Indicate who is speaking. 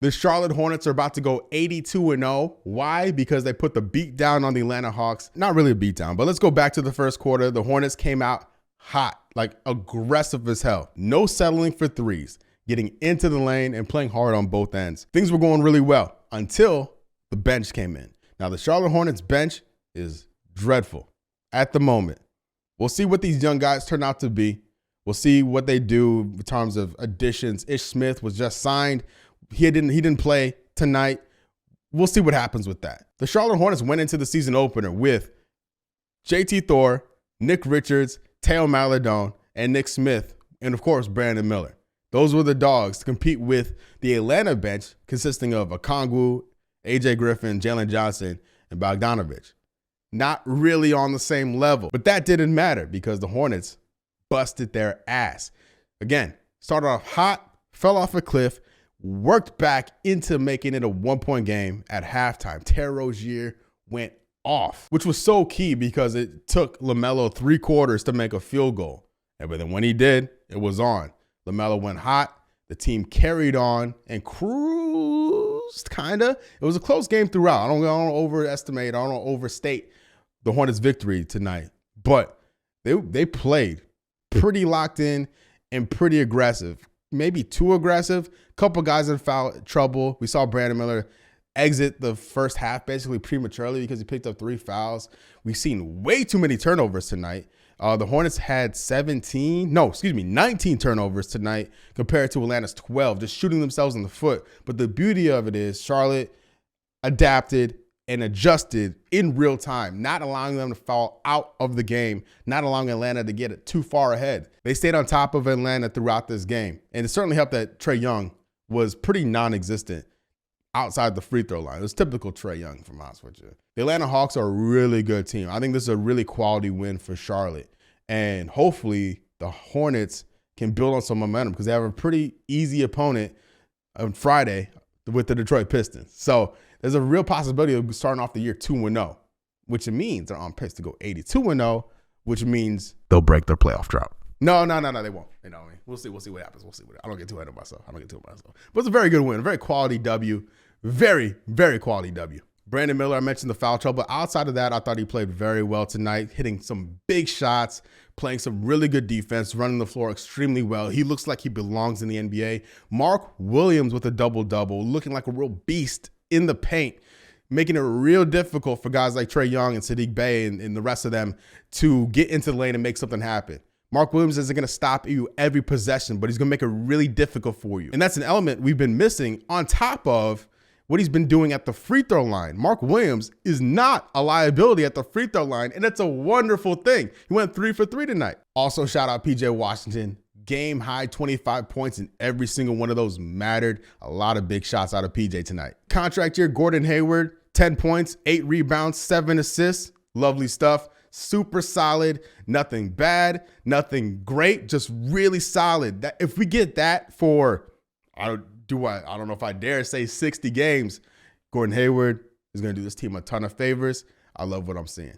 Speaker 1: The Charlotte Hornets are about to go 82-0. Why? Because they put the beat down on the Atlanta Hawks. Not really a beat down, but let's go back to the first quarter. The Hornets came out hot, like aggressive as hell. No settling for threes, getting into the lane and playing hard on both ends. Things were going really well until the bench came in. Now, the Charlotte Hornets bench is dreadful at the moment. We'll see what these young guys turn out to be. We'll see what they do in terms of additions. Ish Smith was just signed. He didn't play tonight. We'll see what happens with that. The Charlotte Hornets went into the season opener with JT Thor, Nick Richards, Teo Maledon, and Nick Smith, and of course, Brandon Miller. Those were the dogs to compete with the Atlanta bench consisting of Okongwu, AJ Griffin, Jalen Johnson, and Bogdanovich. Not really on the same level, but that didn't matter because the Hornets busted their ass. Again, started off hot, fell off a cliff, worked back into making it a 1-point game at halftime. Terry Rozier went off, which was so key because it took LaMelo 3 quarters to make a field goal. But then when he did, it was on. LaMelo went hot. The team carried on and cruised, kind of. It was a close game throughout. I don't overestimate, I don't overstate the Hornets' victory tonight. But they played pretty locked in and pretty aggressive. Maybe too aggressive. Couple guys in foul trouble. We saw Brandon Miller exit the first half basically prematurely because he picked up 3 fouls. We've seen way too many turnovers tonight. The Hornets had 19 turnovers tonight compared to Atlanta's 12, just shooting themselves in the foot. But the beauty of it is Charlotte adapted and adjusted in real time, not allowing them to fall out of the game, not allowing Atlanta to get it too far ahead. They stayed on top of Atlanta throughout this game. And it certainly helped that Trae Young was pretty non-existent outside the free throw line. It was typical Trae Young, from honest with you. The Atlanta Hawks are a really good team. I think this is a really quality win for Charlotte. And hopefully the Hornets can build on some momentum because they have a pretty easy opponent on Friday with the Detroit Pistons. So there's a real possibility of starting off the year 2-0, which means they're on pace to go 82-0, which means they'll break their playoff drought. No, they won't. You know what I mean? We'll see what happens. I don't get too ahead of myself. But it's a very good win, a very quality W, very, very quality W. Brandon Miller, I mentioned the foul trouble. Outside of that, I thought he played very well tonight, hitting some big shots, playing some really good defense, running the floor extremely well. He looks like he belongs in the NBA. Mark Williams with a double-double, looking like a real beast in the paint, making it real difficult for guys like Trae Young and Sadiq Bey and the rest of them to get into the lane and make something happen. Mark Williams isn't going to stop you every possession, but he's going to make it really difficult for you. And that's an element we've been missing on top of what he's been doing at the free throw line. Mark Williams is not a liability at the free throw line, and it's a wonderful thing. He went 3 for 3 tonight. Also, shout out PJ Washington. Game high 25 points, and every single one of those mattered. A lot of big shots out of PJ tonight. Contract year, Gordon Hayward, 10 points, 8 rebounds, 7 assists. Lovely stuff. Super solid. Nothing bad, nothing great, just really solid. That if we get that for, I don't know if I dare say 60 games, Gordon Hayward is going to do this team a ton of favors. I love what I'm seeing.